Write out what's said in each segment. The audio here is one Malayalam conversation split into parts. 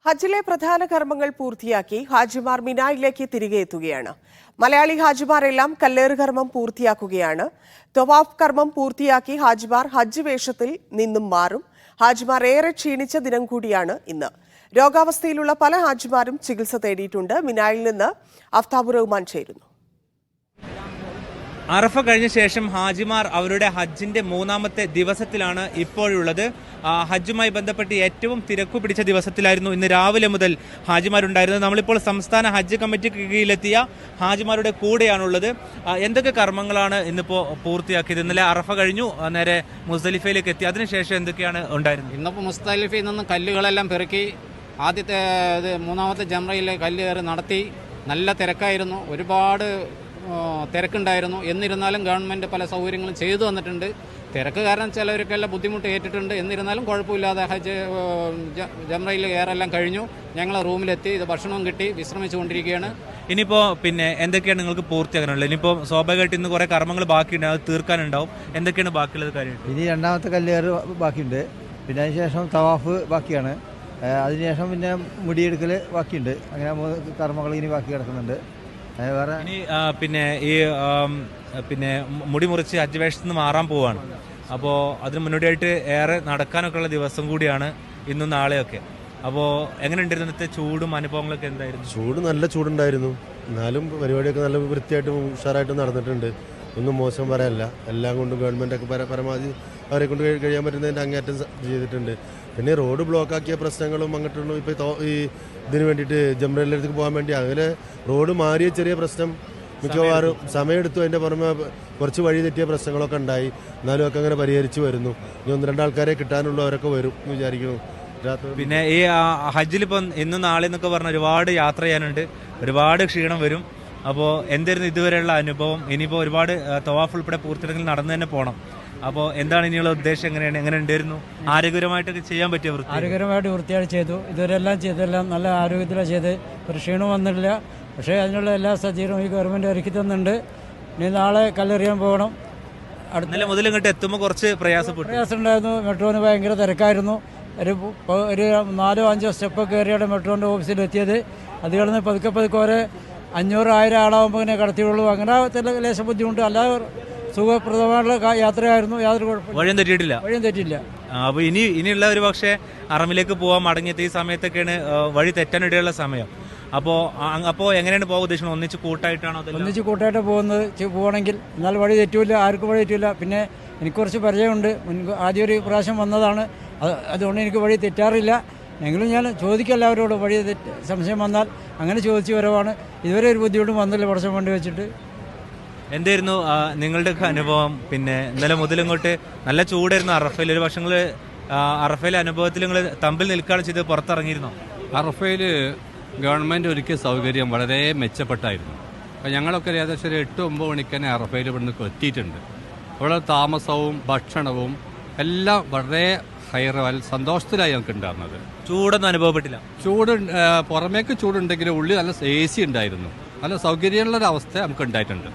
ഹജ്ജിലെ പ്രധാന കർമ്മങ്ങൾ പൂർത്തിയാക്കി ഹാജിമാർ മിനായിലേക്ക് തിരികെ എത്തുകയാണ്. മലയാളി ഹാജിമാരെല്ലാം കല്ലേറ് കർമ്മം പൂർത്തിയാക്കുകയാണ്. തവാഫ് കർമ്മം പൂർത്തിയാക്കി ഹാജിമാർ ഹജ്ജ് വേഷത്തിൽ നിന്നും മാറും. ഹാജിമാർ ഏറെ ക്ഷീണിച്ച ദിനം കൂടിയാണ് ഇന്ന്. രോഗാവസ്ഥയിലുള്ള പല ഹാജിമാരും ചികിത്സ തേടിയിട്ടുണ്ട്. മിനായിൽ നിന്ന് അഫ്താബുർ റഹ്മാൻ ചേരുന്നു. അറഫ കഴിഞ്ഞ ശേഷം ഹാജിമാർ അവരുടെ ഹജ്ജിന്റെ മൂന്നാമത്തെ ദിവസത്തിലാണ് ഇപ്പോഴുള്ളത്. ഹജ്ജുമായി ബന്ധപ്പെട്ട് ഏറ്റവും തിരക്കു പിടിച്ച ദിവസത്തിലായിരുന്നു ഇന്ന് രാവിലെ മുതൽ ഹാജിമാരുണ്ടായിരുന്നത്. നമ്മളിപ്പോൾ സംസ്ഥാന ഹജ്ജ് കമ്മിറ്റിക്ക് കീഴിലെത്തിയ ഹാജിമാരുടെ കൂടെയാണുള്ളത്. എന്തൊക്കെ കർമ്മങ്ങളാണ് ഇന്നിപ്പോൾ പൂർത്തിയാക്കിയത്? ഇന്നലെ അറഫ കഴിഞ്ഞു, നേരെ മുസ്ദലിഫയിലേക്ക് എത്തി. അതിനുശേഷം എന്തൊക്കെയാണ് ഉണ്ടായിരുന്നത്? ഇന്നിപ്പോൾ മുസ്ദലിഫയിൽ നിന്ന് കല്ലുകളെല്ലാം പെറുക്കി ആദ്യത്തെ മൂന്നാമത്തെ ജംറയിലെ കല്ല് കയറി നടത്തി. നല്ല തിരക്കായിരുന്നു, ഒരുപാട് തിരക്കുണ്ടായിരുന്നു. എന്നിരുന്നാലും ഗവൺമെൻറ് പല സൗകര്യങ്ങളും ചെയ്തു തന്നിട്ടുണ്ട്. തിരക്ക് കാരണം ചിലവർക്കെല്ലാം ബുദ്ധിമുട്ട് ഏറ്റിട്ടുണ്ട്. എന്നിരുന്നാലും കുഴപ്പമില്ലാതെ ഹജ്ജ് ജംറയിൽ കയറെല്ലാം കഴിഞ്ഞു. ഞങ്ങൾ റൂമിലെത്തി, ഇത് ഭക്ഷണവും കിട്ടി, വിശ്രമിച്ചുകൊണ്ടിരിക്കുകയാണ്. ഇനിയിപ്പോൾ എന്തൊക്കെയാണ് നിങ്ങൾക്ക് പൂർത്തിയാക്കാനുള്ളത്? ഇനിയിപ്പോൾ സ്വാഭാവികമായിട്ട് ഇന്ന് കുറേ കർമ്മങ്ങൾ ബാക്കിയുണ്ട്, അത് തീർക്കാനുണ്ടാവും. എന്തൊക്കെയാണ് ബാക്കിയുള്ളത് കാര്യം? ഇനി രണ്ടാമത്തെ കല്ലേറ് ബാക്കിയുണ്ട്. പിന്നെ അതിനുശേഷം തവാഫ് ബാക്കിയാണ്. അതിനുശേഷം പിന്നെ മുടിയെടുക്കൽ ബാക്കിയുണ്ട്. അങ്ങനെ 3 കർമ്മങ്ങൾ ഇനി ബാക്കി കിടക്കുന്നുണ്ട്. വേറെ ഇനി പിന്നെ മുടി മുറിച്ച് ഹജ്ജ് വേഷത്തിൽ നിന്ന് മാറാൻ പോവാണ്. അപ്പോൾ അതിന് മുന്നോടിയായിട്ട് ഏറെ നടക്കാനൊക്കെ ഉള്ള ദിവസം കൂടിയാണ് ഇന്നും നാളെയൊക്കെ. അപ്പോൾ എങ്ങനെ ഉണ്ടായിരുന്നു ഇന്നത്തെ ചൂടും അനുഭവങ്ങളൊക്കെ എന്തായിരുന്നു? ചൂട് നല്ല ചൂടുണ്ടായിരുന്നു. എന്നാലും പരിപാടിയൊക്കെ നല്ല വൃത്തിയായിട്ടും ഉഷാറായിട്ടും നടന്നിട്ടുണ്ട്. ഒന്നും മോശം പറയാനല്ല. എല്ലാം കൊണ്ടും ഗവൺമെൻറ്റൊക്കെ പരമാവധി അവരെ കൊണ്ട് കഴിയാൻ പറ്റുന്നതിൻ്റെ അങ്ങേറ്റം ചെയ്തിട്ടുണ്ട്. പിന്നെ റോഡ് ബ്ലോക്കാക്കിയ പ്രശ്നങ്ങളും അങ്ങോട്ടുള്ള ഇപ്പോൾ ഈ ഇതിന് വേണ്ടിയിട്ട് ജംറയിലേക്ക് പോകാൻ വേണ്ടി അങ്ങനെ റോഡ് മാറിയ ചെറിയ പ്രശ്നം മിക്കവാറും സമയമെടുത്തു. അതിൻ്റെ പുറമെ കുറച്ച് വഴി തെറ്റിയ പ്രശ്നങ്ങളൊക്കെ ഉണ്ടായി. എന്നാലും ഒക്കെ അങ്ങനെ പരിഹരിച്ച് വരുന്നു. ഇനി 1-2 ആൾക്കാരെ കിട്ടാനുള്ളവരൊക്കെ വരും എന്ന് വിചാരിക്കുന്നു. പിന്നെ ഈ ഹജ്ജിലിപ്പം ഇന്നും നാളെ എന്നൊക്കെ പറഞ്ഞാൽ ഒരുപാട് യാത്ര ചെയ്യാനുണ്ട്, ഒരുപാട് ക്ഷീണം വരും. അപ്പോൾ എന്തായിരുന്നു ഇതുവരെയുള്ള അനുഭവം? ഇനിയിപ്പോൾ ഒരുപാട് തവാഫ് ഉൾപ്പെടെ പൂർത്തിയാക്കി നടന്നു തന്നെ പോകണം. അപ്പോൾ എന്താണ് ഇനിയുള്ള ഉദ്ദേശം? എങ്ങനെ ഉണ്ടായിരുന്നു? ആരോഗ്യപരമായിട്ടൊക്കെ ചെയ്യാൻ പറ്റിയ ആരോഗ്യപരമായിട്ട് വൃത്തിയായിട്ട് ചെയ്തു. ഇതുവരെല്ലാം ചെയ്തെല്ലാം നല്ല ആരോഗ്യത്തിലാണ് ചെയ്ത്. ഒരു ക്ഷീണം വന്നിട്ടില്ല. പക്ഷേ അതിനുള്ള എല്ലാ സജ്ജീകരണവും ഈ ഗവൺമെൻറ് ഒരുക്കി തന്നിട്ടുണ്ട്. ഇനി നാളെ കല്ലെറിയാൻ പോകണം. അടുത്ത മുതൽ ഇങ്ങോട്ട് എത്തുമ്പോൾ കുറച്ച് പ്രയാസം ഉണ്ടായിരുന്നു. മെട്രോന് ഭയങ്കര തിരക്കായിരുന്നു. ഒരു 4-5 സ്റ്റെപ്പ് കയറിയാണ് മെട്രോൻ്റെ ഓഫീസിൽ എത്തിയത്. അത് കിടന്ന് പതുക്കെ ഒരു 500-1000 ആളാകുമ്പോൾ ഇങ്ങനെ കടത്തിയുള്ളൂ. അങ്ങനെ ലേശം ബുദ്ധിമുട്ട്. അല്ലാതെ സുഖപ്രദമായിട്ടുള്ള യാത്രയായിരുന്നു. യാതൊരു കുഴപ്പമില്ല. വഴിയും തെറ്റിയിട്ടില്ല. അപ്പോൾ ഇനിയുള്ള ഒരു പക്ഷേ അറമിലേക്ക് പോകാൻ മടങ്ങിയെത്തി ഈ സമയത്തൊക്കെയാണ് വഴി തെറ്റാനിടയുള്ള സമയം. അപ്പോൾ എങ്ങനെയാണ് പോകാൻ ഉദ്ദേശിക്കുന്നത്? ഒന്നിച്ച് കൂട്ടായിട്ടാണോ? ഒന്നിച്ച് കൂട്ടായിട്ട് പോകണമെങ്കിൽ എന്നാൽ വഴി തെറ്റൂല, ആർക്കും വഴി തെറ്റൂല. പിന്നെ എനിക്ക് കുറച്ച് പരിചയമുണ്ട്. ആദ്യം ഒരു പ്രാവശ്യം വന്നതാണ്. അതുകൊണ്ട് എനിക്ക് വഴി തെറ്റാറില്ല. എങ്കിലും ഞാൻ ചോദിക്കും എല്ലാവരോട് വഴി സംശയം വന്നാൽ. അങ്ങനെ ചോദിച്ചു വരവാണ്. ഇതുവരെ ഒരു ബുദ്ധിമുട്ടും വന്നില്ല വർഷം കൊണ്ട് വെച്ചിട്ട്. എന്തായിരുന്നു നിങ്ങളുടെ അനുഭവം? പിന്നെ ഇന്നലെ മുതൽ ഇങ്ങോട്ട് നല്ല ചൂടായിരുന്നു അറഫയിൽ. ഒരു പക്ഷേ അറഫയിലെ അനുഭവത്തിൽ നിങ്ങൾ തമ്പിൽ നിൽക്കുകയാണ് ചെയ്ത് പുറത്തിറങ്ങിയിരുന്നോ? അറഫയിൽ ഗവൺമെൻറ് ഒരുക്കിയ സൗകര്യം വളരെ മെച്ചപ്പെട്ടായിരുന്നു. അപ്പോൾ ഞങ്ങളൊക്കെ ഏകദേശം ഒരു 8-9 മണിക്ക് തന്നെ അറഫയിൽ ഇവിടുന്ന് എത്തിയിട്ടുണ്ട്. അവിടെ താമസവും ഭക്ഷണവും എല്ലാം വളരെ സന്തോഷത്തിലായി ഞങ്ങൾക്ക് ഉണ്ടായിരുന്നത്. ചൂടൊന്നും അനുഭവപ്പെട്ടില്ല? ചൂട് പുറമേക്ക് ചൂടുണ്ടെങ്കിലും ഉള്ളിൽ നല്ല AC ഉണ്ടായിരുന്നു. നല്ല സൗകര്യമുള്ളൊരവസ്ഥ നമുക്ക് ഉണ്ടായിട്ടുണ്ട്.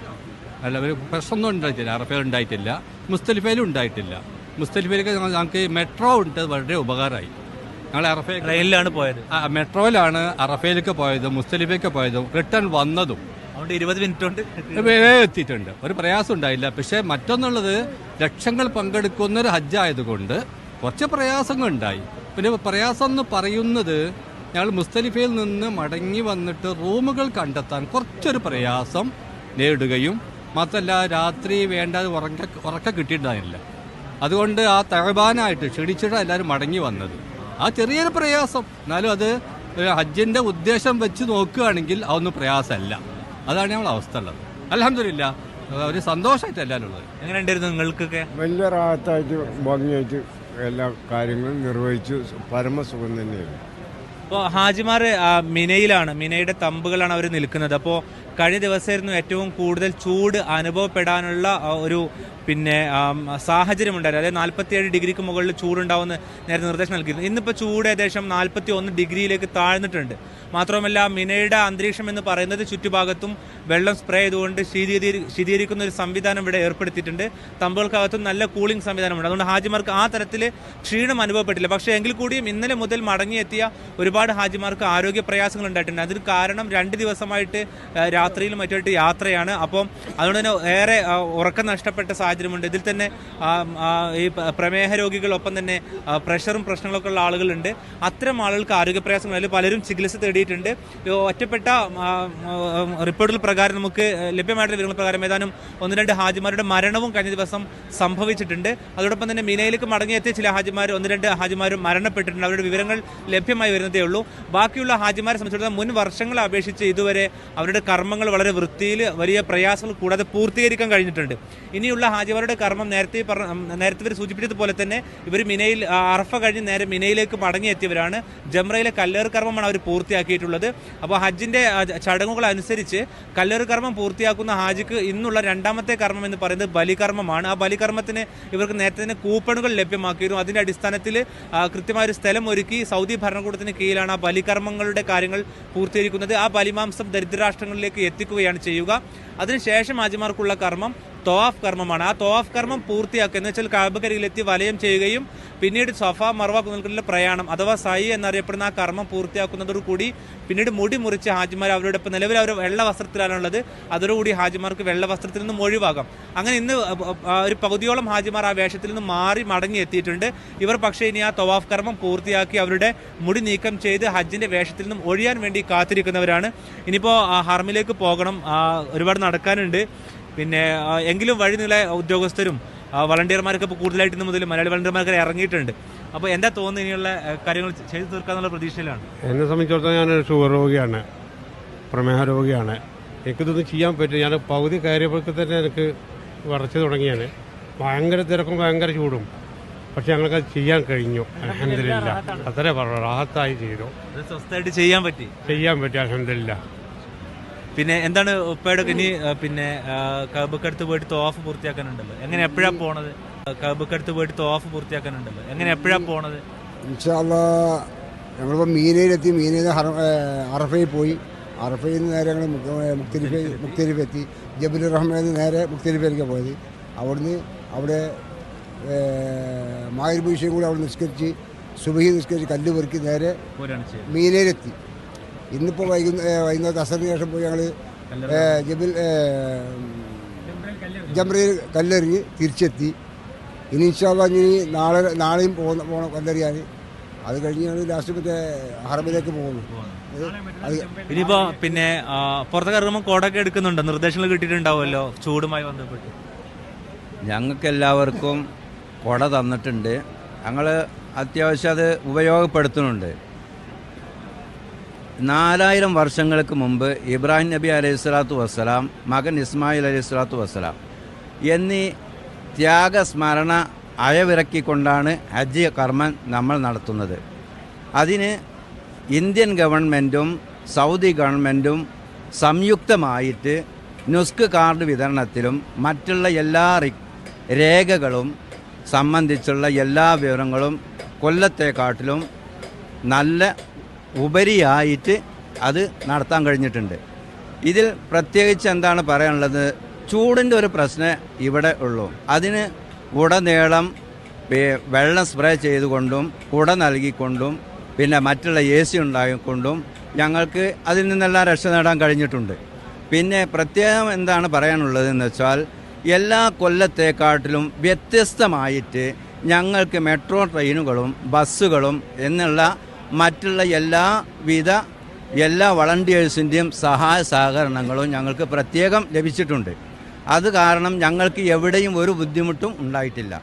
അല്ല, ഒരു പ്രശ്നമൊന്നും ഉണ്ടായിട്ടില്ല. അറഫയിൽ ഉണ്ടായിട്ടില്ല, മുസ്ദലിഫയിലും ഉണ്ടായിട്ടില്ല. മുസ്ദലിഫയിലേക്ക് ഞങ്ങൾക്ക് മെട്രോ ഉണ്ട്, വളരെ ഉപകാരമായി. ഞങ്ങൾ ട്രെയിനിലാണ് പോയത്. മെട്രോയിലാണ് അറഫയിലേക്ക് പോയതും മുസ്ദലിഫയിലേക്ക് പോയതും റിട്ടേൺ വന്നതും. അതുകൊണ്ട് 20 മിനിറ്റ് കൊണ്ട് എത്തിയിട്ടുണ്ട്. ഒരു പ്രയാസം ഉണ്ടായില്ല. പക്ഷേ മറ്റൊന്നുള്ളത്, ലക്ഷങ്ങൾ പങ്കെടുക്കുന്നൊരു ഹജ്ജായതുകൊണ്ട് കുറച്ച് പ്രയാസങ്ങളുണ്ടായി. പിന്നെ പ്രയാസം എന്ന് പറയുന്നത്, ഞങ്ങൾ മുസ്ദലിഫയിൽ നിന്ന് മടങ്ങി വന്നിട്ട് റൂമുകൾ കണ്ടെത്താൻ കുറച്ചൊരു പ്രയാസം നേരിടുകയും മാത്രമല്ല രാത്രി വേണ്ടാതെ ഉറക്കം കിട്ടിയിട്ടുണ്ടായില്ല. അതുകൊണ്ട് ആ തഴബാനായിട്ട് ക്ഷണിച്ചിട്ടാണ് എല്ലാവരും മടങ്ങി വന്നത്. ആ ചെറിയൊരു പ്രയാസം. എന്നാലും അത് ഹജ്ജിൻ്റെ ഉദ്ദേശം വെച്ച് നോക്കുകയാണെങ്കിൽ അതൊന്നും പ്രയാസമല്ല. അതാണ് ഞങ്ങളുടെ അവസ്ഥ ഉള്ളത്. അൽഹംദുലില്ലാ, ഒരു സന്തോഷമായിട്ട് എല്ലാവരും ഉള്ളത്. എങ്ങനെ ഉണ്ടായിരുന്നു നിങ്ങൾക്കൊക്കെ? വലിയ റാഹത്തായിട്ട് ഭംഗിയായിട്ട് എല്ലാ കാര്യങ്ങളും നിർവഹിച്ചു. പരമസുഖം തന്നെയായിരുന്നു. ഇപ്പോൾ ഹാജിമാർ മിനയിലാണ്, മിനയുടെ തമ്പുകളാണ് അവർ നിൽക്കുന്നത്. അപ്പോൾ കഴിഞ്ഞ ദിവസമായിരുന്നു ഏറ്റവും കൂടുതൽ ചൂട് അനുഭവപ്പെടാനുള്ള ഒരു സാഹചര്യമുണ്ടായിരുന്നു. അതായത് 47 ഡിഗ്രിക്ക് മുകളിൽ ചൂടുണ്ടാവുമെന്ന് നേരത്തെ നിർദ്ദേശം നൽകിയിരുന്നു. ഇന്നിപ്പോൾ ചൂട് ഏകദേശം 41 ഡിഗ്രിയിലേക്ക് താഴ്ന്നിട്ടുണ്ട്. മാത്രമല്ല മിനയുടെ അന്തരീക്ഷം എന്ന് പറയുന്നത് ചുറ്റുഭാഗത്തും വെള്ളം സ്പ്രേ ചെയ്തുകൊണ്ട് ശീതീകരിക്കുന്ന ഒരു സംവിധാനം ഇവിടെ ഏർപ്പെടുത്തിയിട്ടുണ്ട്. തമ്പുകൾക്കകത്തും നല്ല കൂളിംഗ് സംവിധാനമുണ്ട്. അതുകൊണ്ട് ഹാജിമാർക്ക് ആ തരത്തിൽ ക്ഷീണം അനുഭവപ്പെട്ടില്ല. പക്ഷേ എങ്കിൽ കൂടിയും ഇന്നലെ മുതൽ മടങ്ങിയെത്തിയ ഒരുപാട് ഹാജിമാർക്ക് ആരോഗ്യ പ്രയാസങ്ങൾ ഉണ്ടായിട്ടുണ്ട്. അതിന് കാരണം 2 ദിവസമായിട്ട് രാത്രിയിലും മറ്റുമായിട്ട് യാത്രയാണ്. അപ്പം അതുകൊണ്ട് തന്നെ ഏറെ ഉറക്കം നഷ്ടപ്പെട്ട സാഹചര്യമുണ്ട്. ഇതിൽ തന്നെ ഈ പ്രമേഹ രോഗികളൊപ്പം തന്നെ പ്രഷറും പ്രശ്നങ്ങളൊക്കെ ഉള്ള ആളുകളുണ്ട്. അത്തരം ആളുകൾക്ക് ആരോഗ്യ പ്രയാസങ്ങളിൽ പലരും ചികിത്സ തേടിയിട്ടുണ്ട്. ഒറ്റപ്പെട്ട റിപ്പോർട്ടുകൾ പ്രകാരം നമുക്ക് ലഭ്യമായിട്ടുള്ള വിവരങ്ങൾ പ്രകാരം ഏതാനും 1-2 ഹാജിമാരുടെ മരണവും കഴിഞ്ഞ ദിവസം സംഭവിച്ചിട്ടുണ്ട്. അതോടൊപ്പം തന്നെ മിനയിലേക്ക് മടങ്ങിയെത്തിയ ചില ഹാജിമാർ 1-2 ഹാജിമാരും മരണപ്പെട്ടിട്ടുണ്ട്. അവരുടെ വിവരങ്ങൾ ലഭ്യമായി വരുന്നതേ ഉള്ളൂ. ബാക്കിയുള്ള ഹാജിമാരെ സംബന്ധിച്ചിടത്തോളം മുൻ വർഷങ്ങളെ അപേക്ഷിച്ച് ഇതുവരെ അവരുടെ കർമ്മങ്ങൾ വളരെ വൃത്തിയിൽ വലിയ പ്രയാസങ്ങൾ കൂടാതെ പൂർത്തീകരിക്കാൻ കഴിഞ്ഞിട്ടുണ്ട്. ഇനിയുള്ള ഹാജിമാരുടെ കർമ്മം നേരത്തെ ഇവർ സൂചിപ്പിച്ചതുപോലെ തന്നെ ഇവർ മിനയിൽ അറഫ കഴിഞ്ഞ് നേരെ മിനയിലേക്ക് മടങ്ങിയെത്തിയവരാണ്. ജംറയിലെ കല്ലേറ് കർമ്മമാണ് അവർ പൂർത്തിയാക്കിയിട്ടുള്ളത്. അപ്പോൾ ഹജ്ജിൻ്റെ ചടങ്ങുകൾ അനുസരിച്ച് കല്ലേറ് കർമ്മം പൂർത്തിയാക്കുന്ന ഹാജിക്ക് ഇന്നുള്ള 2ാമത്തെ കർമ്മം എന്ന് പറയുന്നത് ബലികർമ്മമാണ്. ആ ബലികർമ്മത്തിന് ഇവർക്ക് നേരത്തെ തന്നെ കൂപ്പണുകൾ ലഭ്യമാക്കിയിരുന്നു. അതിൻ്റെ അടിസ്ഥാനത്തിൽ കൃത്യമായൊരു സ്ഥലം ഒരുക്കി സൗദി ഭരണകൂടത്തിന് കീഴിലാണ് ആ ബലികർമ്മങ്ങളുടെ കാര്യങ്ങൾ പൂർത്തീകരിക്കുന്നത്. ആ ബലിമാംസം ദരിദ്രരാഷ്ട്രങ്ങളിലേക്ക് എത്തിക്കുകയാണ് ചെയ്യുക. അതിനുശേഷം ഹാജിമാർക്കുള്ള കർമ്മം തവാഫ് കർമ്മമാണ്. ആ തവാഫ് കർമ്മം പൂർത്തിയാക്കുക എന്ന് വെച്ചാൽ കഅബക്കരികിലെത്തി വലയം ചെയ്യുകയും പിന്നീട് സഫ മർവ കുന്നുകളിലെ പ്രയാണം അഥവാ സൈ എന്നറിയപ്പെടുന്ന ആ കർമ്മം പൂർത്തിയാക്കുന്നതോടുകൂടി പിന്നീട് മുടി മുറിച്ച് ഹാജിമാർ അവരുടെ ഇപ്പം നിലവിൽ അവർ വെള്ള വസ്ത്രത്തിലാണുള്ളത്. അതോടുകൂടി ഹാജിമാർക്ക് വെള്ള വസ്ത്രത്തിൽ നിന്നും ഒഴിവാകാം. അങ്ങനെ ഇന്ന് ഒരു പകുതിയോളം ഹാജിമാർ ആ വേഷത്തിൽ നിന്ന് മാറി മടങ്ങി എത്തിയിട്ടുണ്ട്. ഇവർ പക്ഷേ ഇനി ആ തവാഫ് കർമ്മം പൂർത്തിയാക്കി അവരുടെ മുടി നീക്കം ചെയ്ത് ഹജ്ജിൻ്റെ വേഷത്തിൽ നിന്നും ഒഴിയാൻ വേണ്ടി കാത്തിരിക്കുന്നവരാണ്. ഇനിയിപ്പോൾ ഹറമിലേക്ക് പോകണം, ഒരുപാട് നടക്കാനുണ്ട്. പിന്നെ എങ്കിലും വഴി നീളെ ഉദ്യോഗസ്ഥരും വളണ്ടിയർമാരൊക്കെ ഇപ്പോൾ കൂടുതലായിട്ട് ഇന്ന് മുതൽ മലയാളി വളണ്ടിയർമാരൊക്കെ ഇറങ്ങിയിട്ടുണ്ട്. അപ്പോൾ എന്താ തോന്നുന്നു ഇനിയുള്ള കാര്യങ്ങൾ ചെയ്തു തീർക്കാന്നുള്ള പ്രതീക്ഷയിലാണ്? എന്നെ സംബന്ധിച്ചിടത്തോളം ഞാനൊരു ഷുഗർ രോഗിയാണ്, പ്രമേഹ രോഗിയാണ്. എനിക്കിതൊന്നും ചെയ്യാൻ പറ്റും. ഞാൻ പകുതി കയറിയപ്പോഴൊക്കെ തന്നെ എനിക്ക് വിറച്ച് തുടങ്ങിയാണ്. ഭയങ്കര തിരക്കും ഭയങ്കര ചൂടും. പക്ഷെ ഞങ്ങൾക്കത് ചെയ്യാൻ കഴിഞ്ഞു. അൽഹംദുലില്ലാ, അത്രേ പറഞ്ഞു, റാഹത്തായി ചെയ്തു. സ്വസ്ഥമായിട്ട് ചെയ്യാൻ പറ്റി അൽഹംദുലില്ലാ. പിന്നെ എന്താണ് ഉപ്പയുടെ ഇനി പിന്നെ കഅബക്കടുത്ത് പോയിട്ട് തവാഫ് പൂർത്തിയാക്കാനുണ്ടല്ലോ, എങ്ങനെ എപ്പോഴാണ് പോണത്? കഅബക്കടുത്ത് പോയിട്ട് തവാഫ് പൂർത്തിയാക്കാനുണ്ടല്ലോ, എങ്ങനെ എപ്പോഴാണ് പോണത്? ഇൻഷാ അല്ലാഹ് ഞങ്ങളിപ്പോൾ മീനയിലെത്തി. മീനയിൽ അറഫയിൽ പോയി. അറഫയിൽ നിന്ന് നേരെ ഞങ്ങൾ മുക്തലിഫ് എത്തി. ജബുൽ റഹ്മാനിൽ നിന്ന് നേരെ മുക്തലിഫിലേക്ക് പോയത്. അവിടെ മാഗ്രിബ് വിഷയം കൂടി അവിടെ നിസ്കരിച്ച് സുബഹി നിസ്കരിച്ച് കല്ല് പെറുക്കി നേരെ മീനയിലെത്തി. ഇന്നിപ്പോൾ വൈകുന്നേരത്തെ അസറിന് ശേഷം പോയി ഞങ്ങൾ ജംറയിൽ കല്ലെറിഞ്ഞ് തിരിച്ചെത്തി. ഇനി ഇൻഷാ അല്ലാഹ് ഇനി നാളെയും പോകണം കല്ലെറിയാൻ. അത് കഴിഞ്ഞ് ഞങ്ങൾ ലാസ്റ്റ് മറ്റേ ഹറമിലേക്ക് പോകുന്നു. ഇനിയിപ്പോ പിന്നെ പുറത്തൊക്കെ ഇറങ്ങുമ്പോൾ കോടൊക്കെ എടുക്കുന്നുണ്ടോ? നിർദ്ദേശങ്ങൾ കിട്ടിയിട്ടുണ്ടാവുമല്ലോ ചൂടുമായി ബന്ധപ്പെട്ട്. ഞങ്ങൾക്ക് എല്ലാവർക്കും കുട തന്നിട്ടുണ്ട്. ഞങ്ങൾ അത്യാവശ്യം അത് ഉപയോഗപ്പെടുത്തുന്നുണ്ട്. 4000 വർഷങ്ങൾക്ക് മുമ്പ് ഇബ്രാഹിം നബി അലൈഹി സ്വലാത്തു വസ്സലാം, മകൻ ഇസ്മായിൽ അലൈഹി സ്വലാത്തു വസ്സലാം എന്നീ ത്യാഗസ്മരണ അയവിറക്കിക്കൊണ്ടാണ് ഹജ്ജ് കർമ്മം നമ്മൾ നടത്തുന്നത്. അതിന് ഇന്ത്യൻ ഗവൺമെൻറ്റും സൗദി ഗവൺമെൻറ്റും സംയുക്തമായിട്ട് നുസ്ക് കാർഡ് വിതരണത്തിലും മറ്റുള്ള എല്ലാ രേഖകളും സംബന്ധിച്ചുള്ള എല്ലാ വിവരങ്ങളും കൊല്ലത്തെക്കാട്ടിലും നല്ല ഉപരിയായിട്ട് അത് നടത്താൻ കഴിഞ്ഞിട്ടുണ്ട്. ഇതിൽ പ്രത്യേകിച്ച് എന്താണ് പറയാനുള്ളത്, ചൂടിൻ്റെ ഒരു പ്രശ്നം ഇവിടെ ഉള്ളൂ. അതിന് ഉടനീളം വെള്ളം സ്പ്രേ ചെയ്തുകൊണ്ടും കുട നൽകിക്കൊണ്ടും പിന്നെ മറ്റുള്ള AC ഉണ്ടായിക്കൊണ്ടും ഞങ്ങൾക്ക് അതിൽ നിന്നെല്ലാം രക്ഷ നേടാൻ കഴിഞ്ഞിട്ടുണ്ട്. പിന്നെ പ്രത്യേകം എന്താണ് പറയാനുള്ളതെന്ന് വെച്ചാൽ എല്ലാ കൊല്ലത്തെക്കാട്ടിലും വ്യത്യസ്തമായിട്ട് ഞങ്ങൾക്ക് മെട്രോ ട്രെയിനുകളും ബസ്സുകളും എന്നുള്ള മറ്റുള്ള എല്ലാ വളണ്ടിയേഴ്സിൻ്റെയും സഹായ സഹകരണങ്ങളും ഞങ്ങൾക്ക് പ്രത്യേകം ലഭിച്ചിട്ടുണ്ട്. അത് കാരണം ഞങ്ങൾക്ക് എവിടെയും ഒരു ബുദ്ധിമുട്ടും ഉണ്ടായിട്ടില്ല.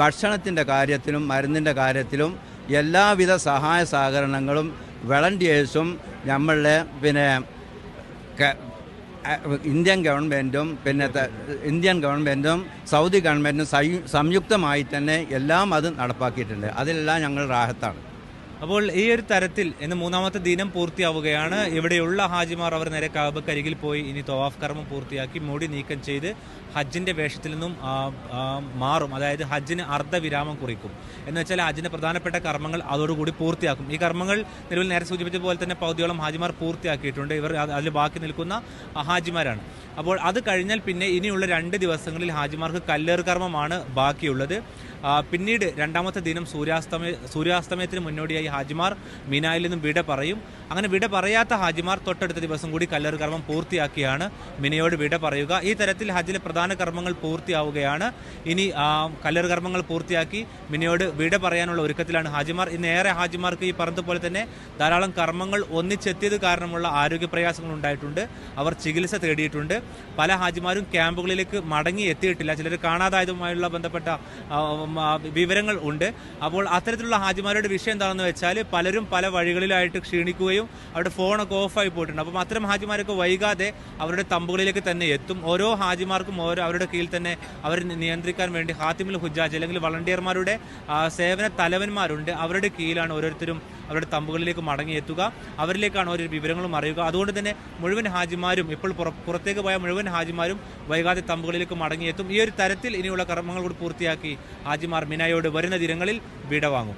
ഭക്ഷണത്തിൻ്റെ കാര്യത്തിലും മരുന്നിൻ്റെ കാര്യത്തിലും എല്ലാവിധ സഹായ സഹകരണങ്ങളും വളണ്ടിയേഴ്സും നമ്മളുടെ പിന്നെ ഇന്ത്യൻ ഗവൺമെൻറ്റും സൗദി ഗവൺമെൻറ്റും സംയുക്തമായി തന്നെ എല്ലാം അത് നടപ്പാക്കിയിട്ടുണ്ട്. അതിലെല്ലാം ഞങ്ങൾ റാഹത്താണ്. അപ്പോൾ ഈ ഒരു തരത്തിൽ ഇന്ന് മൂന്നാമത്തെ ദിനം പൂർത്തിയാവുകയാണ്. ഇവിടെയുള്ള ഹാജിമാർ അവർ നേരെ കഅബക്കരികിൽ പോയി ഇനി തവാഫ് കർമ്മം പൂർത്തിയാക്കി മുടി നീക്കം ചെയ്ത് ഹജ്ജിന്റെ വേഷത്തിൽ നിന്നും മാറും. അതായത് ഹജ്ജിന് അർദ്ധവിരാമം കുറിക്കും. എന്ന് വെച്ചാൽ ഹജ്ജിന്റെ പ്രധാനപ്പെട്ട കർമ്മങ്ങൾ അതോടുകൂടി പൂർത്തിയാക്കും. ഈ കർമ്മങ്ങൾ നിലവിൽ നേരെ സൂചിപ്പിച്ച പോലെ തന്നെ പൗതിയോളം ഹാജിമാർ പൂർത്തിയാക്കിയിട്ടുണ്ട്. ഇവർ അതിൽ ബാക്കി നിൽക്കുന്ന ഹാജിമാരാണ്. അപ്പോൾ അത് കഴിഞ്ഞാൽ പിന്നെ ഇനിയുള്ള 2 ദിവസങ്ങളിൽ ഹാജിമാർക്ക് കല്ലേറ് കർമ്മമാണ് ബാക്കിയുള്ളത്. പിന്നീട് രണ്ടാമത്തെ ദിനം സൂര്യാസ്തമയത്തിന് മുന്നോടിയായി ഹാജിമാർ മിനായിൽ നിന്നും വിട പറയും. അങ്ങനെ വിട പറയാത്ത ഹാജിമാർ തൊട്ടടുത്ത ദിവസം കൂടി കല്ലേറ് കർമ്മം പൂർത്തിയാക്കിയാണ് മിനയോട് വിട പറയുക. ഈ തരത്തിൽ ഹജ്ജിലെ പ്രധാന കർമ്മങ്ങൾ പൂർത്തിയാവുകയാണ്. ഇനി കല്ലേറ് കർമ്മങ്ങൾ പൂർത്തിയാക്കി മിനയോട് വിട പറയാനുള്ള ഒരുക്കത്തിലാണ് ഹാജിമാർ. ഇന്ന് ഏറെ ഹാജിമാർക്ക് ഈ പറഞ്ഞതുപോലെ തന്നെ ധാരാളം കർമ്മങ്ങൾ ഒന്നിച്ചെത്തിയത് കാരണമുള്ള ആരോഗ്യ പ്രയാസങ്ങൾ ഉണ്ടായിട്ടുണ്ട്. അവർ ചികിത്സ തേടിയിട്ടുണ്ട്. പല ഹാജിമാരും ക്യാമ്പുകളിലേക്ക് മടങ്ങി എത്തിയിട്ടില്ല. ചിലർ കാണാതായതുമായുള്ള ബന്ധപ്പെട്ട വിവരങ്ങൾ ഉണ്ട്. അപ്പോൾ അത്തരത്തിലുള്ള ഹാജിമാരുടെ വിഷയം എന്താണെന്ന് വെച്ചാൽ പലരും പല വഴികളിലായിട്ട് ക്ഷീണിക്കുകയും അവരുടെ ഫോണൊക്കെ ഓഫായി പോയിട്ടുണ്ട്. അപ്പം അത്തരം ഹാജിമാരൊക്കെ വൈകാതെ അവരുടെ തമ്പുകളിലേക്ക് തന്നെ എത്തും. ഓരോ ഹാജിമാർക്കും അവരുടെ കീഴിൽ തന്നെ അവർ നിയന്ത്രിക്കാൻ വേണ്ടി ഹാത്തിമുൽ ഹുജ്ജാജ് അല്ലെങ്കിൽ വളണ്ടിയർമാരുടെ സേവന തലവന്മാരുണ്ട്. അവരുടെ കീഴിലാണ് ഓരോരുത്തരും അവരുടെ തമ്പുകളിലേക്ക് മടങ്ങിയെത്തുക. അവരിലേക്കാണ് ഓരോ വിവരങ്ങളും അറിയുക. അതുകൊണ്ട് തന്നെ മുഴുവൻ ഹാജിമാരും ഇപ്പോൾ പുറത്തേക്ക് പോയ മുഴുവൻ ഹാജിമാരും വൈകാതെ തമ്പുകളിലേക്ക് മടങ്ങിയെത്തും. ഈ ഒരു തരത്തിൽ ഇനിയുള്ള കർമ്മങ്ങൾ കൂടി പൂർത്തിയാക്കി ഹാജിമാർ മിനായോട് വരുന്ന ദിനങ്ങളിൽ വിട വാങ്ങും.